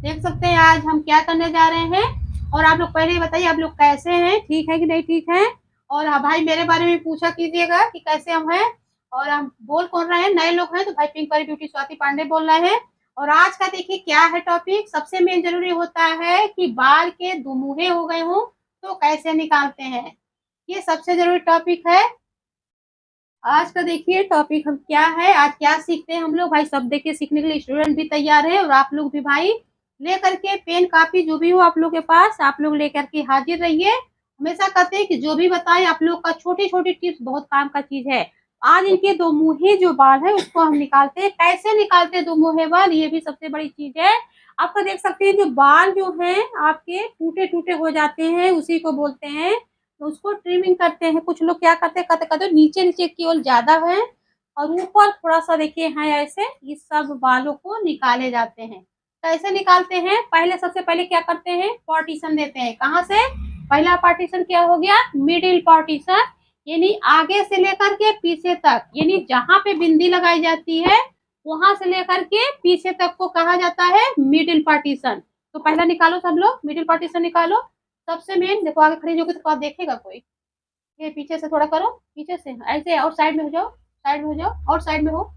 देख सकते हैं आज हम क्या करने जा रहे हैं। और आप लोग पहले बताइए आप लोग कैसे हैं, ठीक है कि नहीं ठीक है। और हाँ भाई मेरे बारे में पूछा कीजिएगा कि कैसे हम हैं। और हम बोल कौन रहे हैं, नए लोग हैं तो भाई पिंक परी ब्यूटी स्वाति पांडे बोल रहे हैं। और आज का देखिए क्या है टॉपिक, सबसे मेन जरूरी होता है कि बाल के दुमुहे हो गए हों तो कैसे निकालते हैं, ये सबसे जरूरी टॉपिक है आज का। देखिए टॉपिक हम क्या है, आज क्या सीखते हैं हम लोग भाई, सब देखिए सीखने के लिए स्टूडेंट भी तैयार है और आप लोग भी भाई लेकर के पेन कापी जो भी हो आप लोग के पास आप लोग लेकर के हाजिर रहिए। हमेशा कहते हैं कि जो भी बताएं आप लोग का छोटी छोटी टिप्स बहुत काम का चीज है। आज इनके दो मुहे जो बाल है उसको हम निकालते हैं, कैसे निकालते हैं दो मुहे बाल, ये भी सबसे बड़ी चीज है। आपका देख सकते हैं जो बाल जो है आपके टूटे टूटे हो जाते हैं उसी को बोलते हैं, तो उसको ट्रिमिंग करते हैं। कुछ लोग क्या करते हैं, कहते कहते नीचे नीचे केवल ज्यादा है और ऊपर थोड़ा सा देखिए है ऐसे, इस सब बालों को निकाले जाते हैं। कैसे निकालते हैं, पहले सबसे पहले क्या करते हैं, पार्टीशन देते हैं। कहाँ से, पहला पार्टीशन क्या हो गया, मिडिल पार्टीशन, यानी आगे से लेकर के पीछे तक, यानी जहां पे बिंदी लगाई जाती है वहां से लेकर के पीछे तक को कहा जाता है मिडिल पार्टीशन। तो पहला निकालो सब लोग, मिडिल पार्टीशन निकालो। सबसे मेन देखो, आगे खड़ी होगी तो देखेगा कोई, ये पीछे से थोड़ा करो, पीछे से ऐसे, और साइड में हो जाओ, साइड में हो जाओ और साइड में हो।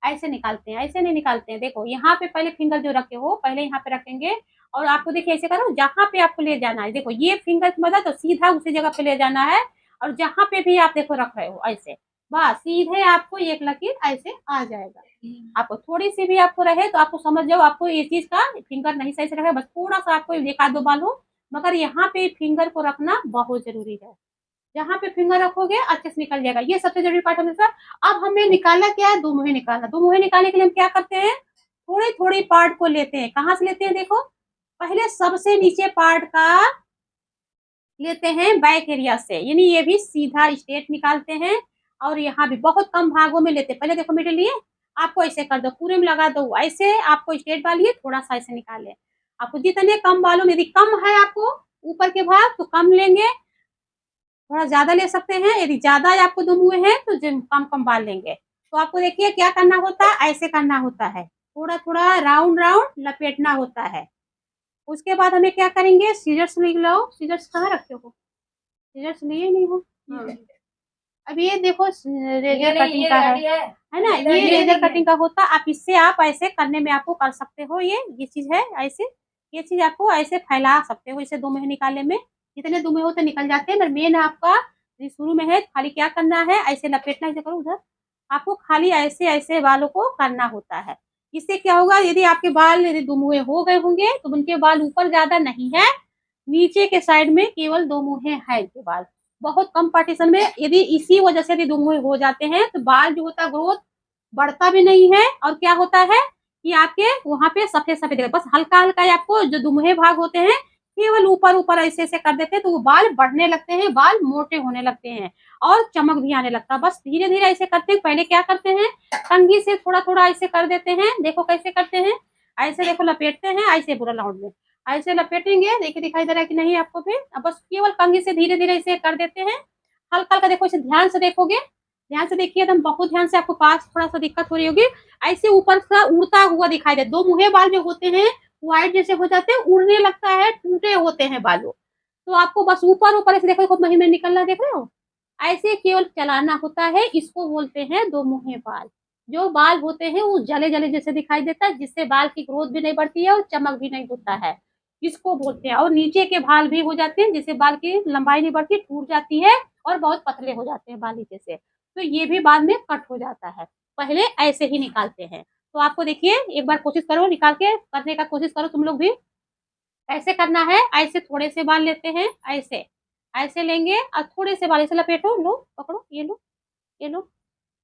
ऐसे निकालते हैं, ऐसे नहीं निकालते हैं। देखो यहाँ पे पहले फिंगर जो रखे हो पहले यहाँ पे रखेंगे और आपको देखिए ऐसे करो, जहाँ पे आपको ले जाना है देखो ये फिंगर की मदद तो सीधा उसी जगह पे ले जाना है। और जहाँ पे भी आप देखो रख रहे हो ऐसे, बस सीधे आपको एक लकीर ऐसे आ जाएगा। आपको थोड़ी सी भी आपको रहे तो आपको समझ जाओ आपको ये चीज का फिंगर नहीं सही से रखा, बस थोड़ा सा आपको एक आध दो बाल हो, मगर यहाँ पे फिंगर को रखना बहुत जरूरी है। जहाँ पे फिंगर रखोगे अच्छे से निकल जाएगा, ये सबसे जरूरी पार्ट है सर। अब हमें निकालना क्या है, दो मुहे निकालना। दो मुहे निकालने के लिए हम क्या करते हैं, थोड़ी थोड़ी पार्ट को लेते हैं। कहाँ से लेते हैं, देखो पहले सबसे नीचे पार्ट का लेते हैं बैक एरिया से, यानी ये भी सीधा स्ट्रेट निकालते हैं। और यहाँ भी बहुत कम भागों में लेते हैं। पहले देखो मेरे लिए आपको ऐसे कर दो, पूरे में लगा दो ऐसे, आपको स्ट्रेट बाल लिए थोड़ा सा ऐसे निकाले। आपको जितने कम बालों में, यदि कम है आपको ऊपर के भाग तो कम लेंगे, थोड़ा ज्यादा ले सकते हैं। यदि ज्यादा आपको दुम हुए हैं तो कम कम बाल लेंगे। तो आपको देखिए क्या करना होता है, ऐसे करना होता है, थोड़ा थोड़ा राउंड राउंड लपेटना होता है। उसके बाद हमें क्या करेंगे, सीजर्स ले लो। सीजर्स कहाँ रखे हो, सीजर्स लिए नहीं हो। हाँ। अब ये देखो रेजर कटिंग का है ना, ये रेजर कटिंग का होता है। आप इससे आप ऐसे करने में आपको कर सकते हो, ये चीज है ऐसे, ये चीज आपको ऐसे फैला सकते हो, इसे दो मुहे निकालने में जितने दो मुहे होते निकल जाते हैं। मेन आपका शुरू में है खाली क्या करना है, ऐसे लपेटना, ऐसे करो उधर, आपको खाली ऐसे ऐसे बालों को करना होता है। इससे क्या होगा, यदि आपके बाल यदि दो मुहे हो गए होंगे तो उनके बाल ऊपर ज्यादा नहीं है, नीचे के साइड में केवल दो मुहे हैं इनके बाल, बहुत कम पार्टीशन में। यदि इसी वजह से यदि दो मुहे हो जाते हैं तो बाल जो होता है ग्रोथ बढ़ता भी नहीं है। और क्या होता है कि आपके वहां पे सफेद सफेद, बस हल्का हल्का आपको जो दुमुहे भाग होते हैं केवल ऊपर ऊपर ऐसे ऐसे कर देते हैं तो वो बाल बढ़ने लगते हैं, बाल मोटे होने लगते हैं और चमक भी आने लगता है। बस धीरे धीरे ऐसे करते हैं। पहले क्या करते हैं, कंघी से थोड़ा थोड़ा ऐसे कर देते हैं, देखो कैसे करते हैं, ऐसे देखो लपेटते हैं ऐसे पूरा राउंड में, ऐसे लपेटेंगे, देखिए दिखाई दे रहा है कि नहीं आपको भी। अब बस केवल कंघी से धीरे धीरे ऐसे कर देते हैं, हल्का हल्का। देखो इसे ध्यान से देखोगे, ध्यान से देखिए एकदम बहुत ध्यान से, आपको पास थोड़ा सा दिक्कत हो रही होगी। ऐसे ऊपर का उड़ता हुआ दिखाई दे, दो मुहे बाल जो होते हैं व्हाइट जैसे हो जाते हैं, उड़ने लगता है, टूटे होते हैं बालों। तो आपको बस ऊपर ऊपर ऐसे देखो, खूब महीने निकलना देख रहे हो, ऐसे केवल चलाना होता है। इसको बोलते हैं दो मुहे बाल। जो बाल होते हैं वो जले जले जैसे दिखाई देता है, जिससे बाल की ग्रोथ भी नहीं बढ़ती है और चमक भी नहीं होता है, इसको बोलते हैं। और नीचे के बाल भी हो जाते हैं, जिससे बाल की लंबाई नहीं बढ़ती, टूट जाती है और बहुत पतले हो जाते हैं बाल नीचे से, तो ये भी बाद में कट हो जाता है। पहले ऐसे ही निकालते हैं। तो आपको देखिए एक बार कोशिश करो, निकाल के करने का कोशिश करो तुम लोग भी। ऐसे करना है, ऐसे थोड़े से बाल लेते हैं, ऐसे ऐसे लेंगे और थोड़े से बाल ऐसे लपेटो, लो पकड़ो, ये लो, ये लो।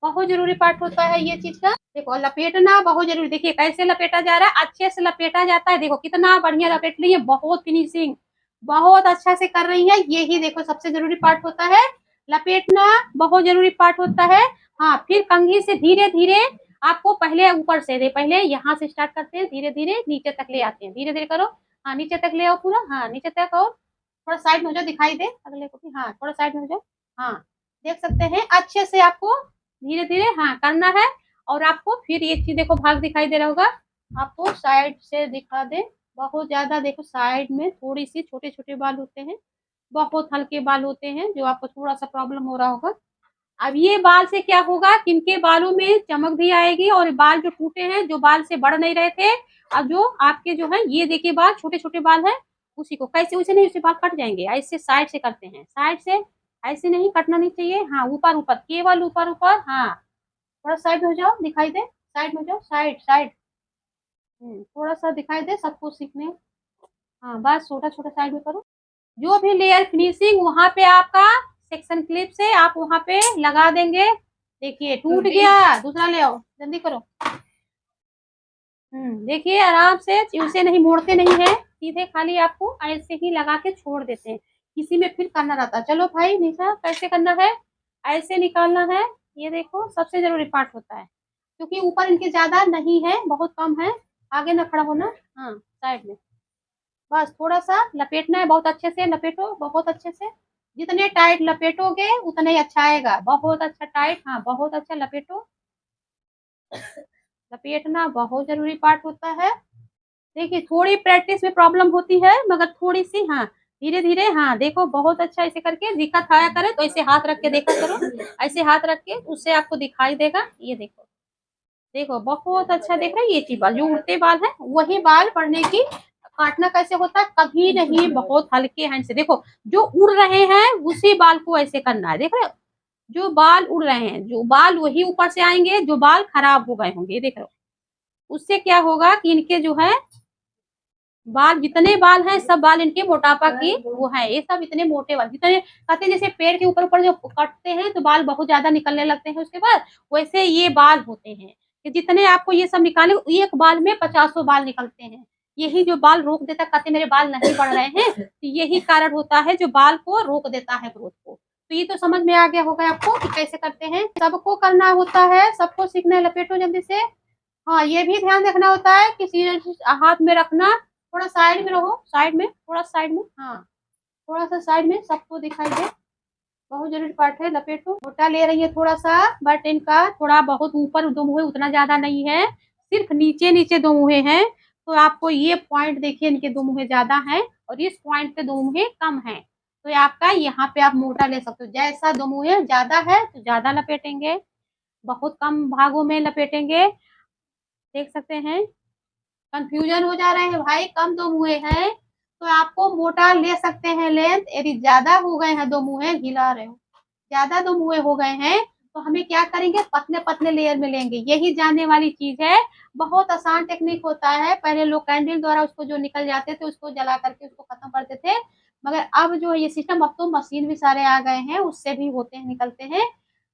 बहुत जरूरी पार्ट होता है ये चीज का, देखो लपेटना बहुत जरूरी। देखिए कैसे लपेटा जा रहा है, अच्छे से लपेटा जाता है। देखो कितना बढ़िया लपेट रही है, बहुत फिनिशिंग, बहुत अच्छा से कर रही है। यही देखो सबसे जरूरी पार्ट होता है, लपेटना बहुत जरूरी पार्ट होता है। हाँ, फिर कंघी से धीरे धीरे आपको पहले ऊपर से दे, पहले यहाँ से स्टार्ट करते हैं, धीरे धीरे नीचे तक ले आते हैं, धीरे धीरे करो। हाँ नीचे तक ले आओ पूरा, हाँ नीचे तक। और थोड़ा साइड में हो जाओ, दिखाई दे अगले को भी, हाँ थोड़ा साइड में हो जाओ। हाँ देख सकते हैं अच्छे से आपको धीरे धीरे हाँ करना है। और आपको फिर एक चीज देखो भाग दिखाई दे रहा होगा, आपको साइड से दिखा दे, बहुत ज़्यादा देखो साइड में थोड़ी-सी छोटे-छोटे बाल होते हैं, बहुत हल्के बाल होते हैं, जो आपको थोड़ा-सा प्रॉब्लम हो रहा होगा। अब ये बाल से क्या होगा कि इनके बालों में चमक भी आएगी और बाल जो टूटे हैं, जो बाल से बढ़ नहीं रहे थे, अब जो आपके जो है ये देखिए बाल छोटे-छोटे बाल हैं, उसी को कैसे वैसे नहीं, उससे बाल कट जाएँगे, ऐसे साइड से करते हैं, साइड से ऐसे नहीं कटना नहीं चाहिए। हाँ, ऊपर-ऊपर केवल ऊपर-ऊपर हाँ, थोड़ा साइड में हो जाओ, दिखाई दे, साइड में हो जाओ, साइड, साइड। थोड़ा-सा दिखाई दे सबको सीखने। हाँ, बस छोटा-छोटा साइड में करो। जो भी लेयर फिनिशिंग वहाँ पे आपका सेक्शन क्लिप से आप वहाँ पे लगा देंगे। देखिए टूट गया, दूसरा ले आओ, जल्दी करो। देखिए आराम से उसे नहीं मोड़ते नहीं है, सीधे खाली आपको ऐसे ही लगा के छोड़ देते हैं। किसी में फिर करना रहता है। चलो भाई निशा कैसे करना है? ऐसे निकालना है, ये देखो सबसे ज़रूरी पार्ट होता है। क्योंकि ऊपर इनके ज़्यादा नहीं है, बहुत कम है। आगे ना खड़ा होना, हाँ, साइड में। बस थोड़ा-सा लपेटना है, बहुत अच्छे से लपेटो, बहुत अच्छे से। जितने टाइट लपेटोगे उतना ही अच्छा आएगा। बहुत अच्छा टाइट हाँ, बहुत अच्छा लपेटो। लपेटना बहुत ज़रूरी पार्ट होता है। देखिए थोड़ी प्रैक्टिस में प्रॉब्लम होती है मगर थोड़ी-सी हाँ, धीरे-धीरे हाँ, देखो बहुत अच्छा ऐसे करके दिखत आया करे तो ऐसे हाथ रख के देखा करो। ऐसे हाथ रख के उससे आपको दिखाई देगा। ये देखो, देखो बहुत अच्छा देख रहे हैं ये चीज़ बाल जो उड़ते बाल हैं वही बाल पड़ने की काटना कैसे होता है कभी नहीं बहुत हल्के हैंड से देखो जो उड़ रहे हैं उसी बाल को ऐसे करना है देख रहे हो जो बाल उड़ रहे हैं जो बाल वही ऊपर से आएंगे जो बाल खराब हो गए होंगे देख रहे हो उससे क्या होगा कि इनके जो है बाल जितने बाल हैं सब बाल इनके मोटापा की वो है ये सब इतने मोटे बाल जितने कहते हैं जैसे पेड़ के ऊपर ऊपर जो कटते हैं तो बाल बहुत ज्यादा निकलने लगते हैं उसके बाद वैसे ये बाल होते हैं कि जितने आपको ये सब निकाले एक बाल में 50 बाल निकलते हैं यही जो बाल रोक देता कहते मेरे बाल नहीं बढ़ रहे हैं तो यही कारण होता है जो बाल को रोक देता है ग्रोथ को तो ये तो समझ में आ गया होगा आपको कि कैसे करते हैं सबको करना होता है सबको सीखना है लपेटो जल्दी से हाँ, ये भी ध्यान रखना होता है कि सीरियल हाथ में रखना, थोड़ा साइड में रहो, साइड में, थोड़ा साइड में, हाँ, थोड़ा-सा साइड में सबको दिखाई दे, बहुत ज़रूरी पार्ट है, लपेटो। मोटा ले रही है थोड़ा-सा, बट इनका थोड़ा बहुत ऊपर 2 मुँहें उतना ज़्यादा नहीं है, सिर्फ नीचे-नीचे 2 मुँहें हैं, तो आपको ये पॉइंट देखिए इनके 2 मुँहें ज़्यादा हैं और इस पॉइंट पे 2 मुँहें कम हैं, तो ये आपका यहाँ पे आप मोटा ले सकते हो। जैसा 2 मुँहें ज़्यादा है, तो ज़्यादा लपेटेंगे, बहुत कम भागों में लपेटेंगे, देख सकते हैं। कंफ्यूजन हो जा रहे हैं भाई कम 2 मुँहे हैं, तो आपको मोटा ले सकते हैं लेंथ यदि ज़्यादा हो गए हैं 2 मुँहे हिला रहे हो, ज़्यादा 2 मुँहे हो गए हैं, तो हमें क्या करेंगे पतले-पतले लेयर में लेंगे, यही जानने वाली चीज़ है। बहुत आसान टेक्निक होता है, पहले लोग कैंडल द्वारा उसको जो निकल जाते थे उसको जला करके उसको खत्म करते थे, मगर अब जो है ये सिस्टम अब तो मशीन भी सारे आ गए हैं, उससे भी होते हैं निकलते हैं,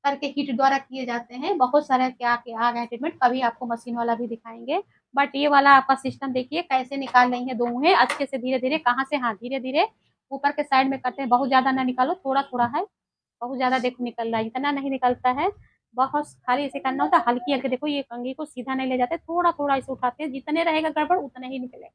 करके हीट द्वारा किए जाते हैं, बहुत सारे क्या-क्या आ गए हैं ट्रीटमेंट, कभी आपको मशीन वाला भी दिखाएँगे। बट ये वाला आपका सिस्टम देखिए कैसे निकाल रही है 2 मुँहें अच्छे से धीरे-धीरे कहाँ से हाँ, धीरे-धीरे ऊपर के साइड में करते हैं, बहुत ज़्यादा ना निकालो, थोड़ा-थोड़ा है, बहुत ज़्यादा देखो निकल रहा है, इतना नहीं निकलता है, बहुत खाली ऐसे करना होता है, हल्की-हल्की देखो ये कंघी को सीधा नहीं ले जाते, थोड़ा-थोड़ा ऐसे उठाते हैं, जितने रहेगा गड़बड़ उतना ही निकलेगा।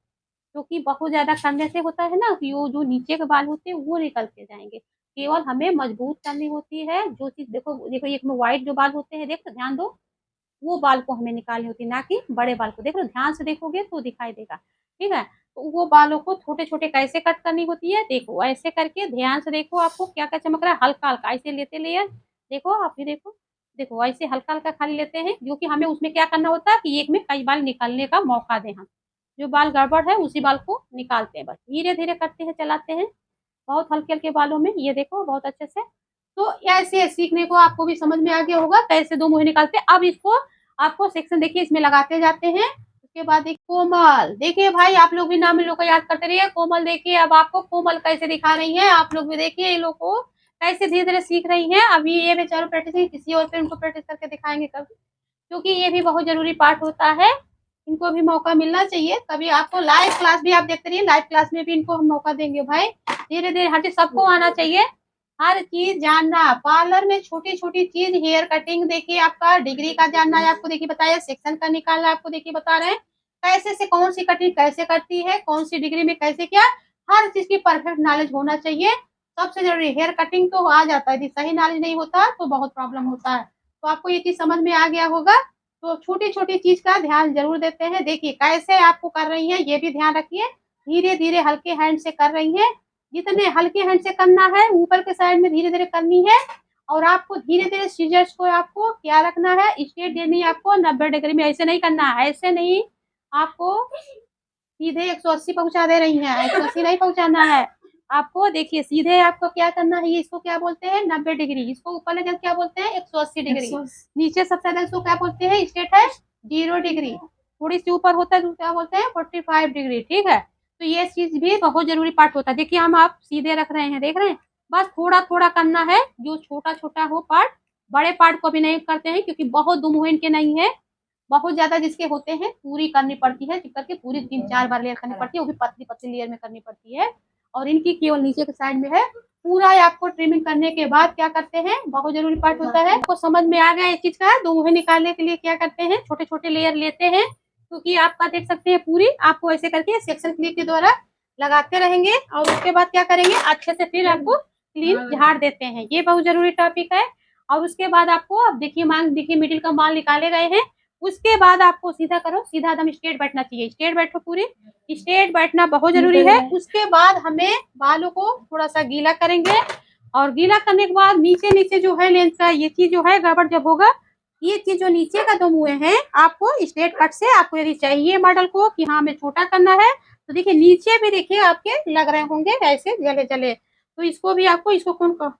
क्योंकि बहुत ज़्यादा करने से होता है ना कि वो जो नीचे के बाल होते हैं वो निकलते जाएँगे। केवल हमें मजबूत करनी होती है, जो चीज़ देखो देखो एक में व्हाइट जो बाल होते हैं देखो ध्यान दो, वो बाल को हमें निकालनी होती है, ना कि बड़े बाल को। देख रहे हो ध्यान से देखोगे तो दिखाई देगा, ठीक है? तो वो बालों को छोटे-छोटे कैसे कट करनी होती है, देखो ऐसे करके ध्यान से देखो आपको क्या-क्या चमक रहा है, हल्का-हल्का ऐसे लेते लेयर, देखो आप भी देखो, देखो ऐसे हल्का-हल्का खाली लेते हैं, क्योंकि हमें उसमें क्या करना होता है कि एक में कई बाल निकलने का मौका दें हम। जो बाल गड़बड़ है उसी बाल को निकालते हैं बस, धीरे-धीरे करते हैं, चलाते हैं, बहुत हल्के-हल्के बालों में, ये देखो बहुत अच्छे से। तो ऐसे सीखने को आपको भी समझ में आ गया होगा कैसे 2 मुँहें निकालते हैं। अब इसको आपको सेक्शन देखिए इसमें लगाते जाते हैं, उसके बाद एक कोमल, देखिए भाई आप लोग भी नाम इन लोग का याद करते रहिए। कोमल देखिए अब आपको कोमल कैसे दिखा रही हैं, आप लोग भी देखिए इन लोग को कैसे धीरे-धीरे सीख रही हैं। अभी ये बेचारों प्रैक्टिस किसी और पे उनको प्रैक्टिस करके दिखाएँगे कभी, क्योंकि ये भी बहुत ज़रूरी पार्ट होता है। इनको भी मौका मिलना चाहिए, कभी आपको लाइव क्लास भी आप देखते रहिए, लाइव क्लास में भी इनको हम मौका देंगे भाई। धीरे-धीरे हर चीज़ सबको आना चाहिए, हर चीज़ जानना, पार्लर में छोटी-छोटी चीज़ हेयर कटिंग देखिए आपका डिग्री का जानना है आपको देखिए बताया, सेक्शन का निकालना है आपको देखिए बता रहे हैं। कैसे से कौन-सी कटिंग कैसे करती है, कौन-सी डिग्री में कैसे क्या, हर चीज़ की परफेक्ट नॉलेज होना चाहिए। सबसे ज़रूरी हेयर कटिंग तो आ जाता है, यदि सही नॉलेज नहीं होता तो बहुत प्रॉब्लम होता है। तो आपको ये चीज़ समझ में आ गया होगा। तो छोटी छोटी चीज का ध्यान जरूर देते हैं। देखिए कैसे आपको कर रही है, ये भी ध्यान रखिए। धीरे धीरे हल्के हैंड से कर रही है, जितने हल्के हैंड से करना है ऊपर के साइड में धीरे धीरे करनी है। और आपको धीरे धीरे सीजर्स को आपको क्या रखना है, स्ट्रेट देनी है आपको 90 डिग्री में। ऐसे नहीं करना है, ऐसे नहीं, आपको सीधे 180 पहुंचा दे रही हैं, 180 नहीं पहुंचाना है आपको। देखिए सीधे आपको क्या करना है, ये इसको क्या बोलते हैं 90 डिग्री, इसको ऊपर लेकर क्या बोलते हैं 180 डिग्री, नीचे सबसे ज्यादा इसको क्या बोलते हैं स्ट्रेट है 0 डिग्री, थोड़ी सी ऊपर होता है तो क्या बोलते हैं 45 डिग्री। ठीक है, तो ये चीज भी बहुत जरूरी पार्ट होता है। देखिए हम आप सीधे रख रहे हैं, देख रहे हैं, बस थोड़ा थोड़ा करना है, जो छोटा छोटा हो पार्ट, बड़े पार्ट को भी नहीं करते हैं क्योंकि बहुत दुम हुए इनके नहीं है, बहुत ज्यादा जिसके होते हैं पूरी करनी पड़ती है, करके पूरी 3-4 बार लेयर करनी पड़ती है, वो भी पतली पतली लेयर में करनी पड़ती है। और इनकी केवल नीचे के साइड में है। पूरा आपको ट्रिमिंग करने के बाद क्या करते हैं, बहुत जरूरी पार्ट होता है, आपको समझ में आ गया इस चीज का। दो मुहे निकालने के लिए क्या करते हैं, छोटे छोटे लेयर लेते हैं, क्योंकि आपका देख सकते हैं पूरी आपको ऐसे करके सेक्शन क्लिप के द्वारा लगाते रहेंगे और उसके बाद क्या करेंगे अच्छे से फिर आपको क्लीन झाड़ देते हैं। ये बहुत जरूरी टॉपिक है। और उसके बाद आपको अब देखिए माल, देखिए मिडिल का माल निकाले गए हैं, उसके बाद आपको सीधा करो, सीधा एकदम स्ट्रेट बैठना चाहिए, स्ट्रेट बैठो, पूरी स्ट्रेट बैठना बहुत जरूरी है। उसके बाद हमें बालों को थोड़ा सा गीला करेंगे और गीला करने के बाद नीचे नीचे जो है लेंस का ये चीज जो है गड़बड़ जब होगा, ये चीज जो नीचे का दो मुँह हैं आपको स्ट्रेट कट से, आपको यदि चाहिए मॉडल को कि हाँ हमें छोटा करना है तो देखिए नीचे भी देखिए आपके लग रहे होंगे ऐसे जले जले, तो इसको भी आपको, इसको कौन का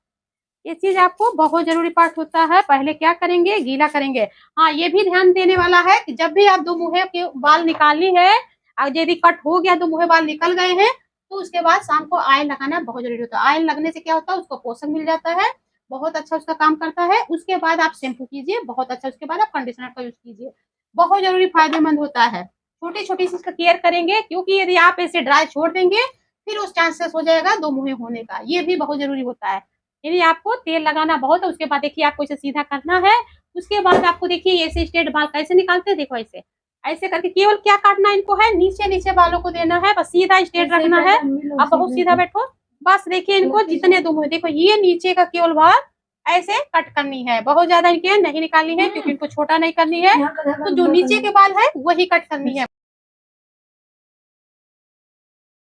ये चीज आपको बहुत जरूरी पार्ट होता है। पहले क्या करेंगे, गीला करेंगे। हाँ ये भी ध्यान देने वाला है कि जब भी आप दो मुँहे के बाल निकाली है और यदि कट हो गया, दो मुँहे बाल निकल गए हैं, तो उसके बाद शाम को आयल लगाना बहुत जरूरी होता है। आयल लगने से क्या होता है, उसको पोषण मिल जाता है, बहुत अच्छा उसका काम करता है। उसके बाद आप शैम्पू कीजिए बहुत अच्छा, उसके बाद आप कंडीशनर का यूज कीजिए, बहुत जरूरी फायदेमंद होता है। छोटी छोटी चीज का केयर करेंगे, क्योंकि यदि आप ऐसे ड्राई छोड़ देंगे फिर उस चांसेस हो जाएगा दो मुँहे होने का, ये भी बहुत जरूरी होता है। यदि आपको तेल लगाना बहुत है, उसके बाद देखिए आपको इसे सीधा करना है। उसके बाद आपको देखिए ऐसे स्ट्रेट बाल कैसे निकालते हैं, देखो ऐसे ऐसे करके केवल क्या काटना इनको है, नीचे नीचे बालों को देना है, बस सीधा स्ट्रेट रखना है। आप बहुत सीधा बैठो, बस देखिए इनको जितने दुम हुए, देखो ये नीचे का केवल बाल ऐसे कट करनी है, बहुत ज्यादा इनके नहीं निकालनी है क्योंकि इनको छोटा नहीं करनी है, तो जो नीचे के बाल है वही कट करनी है।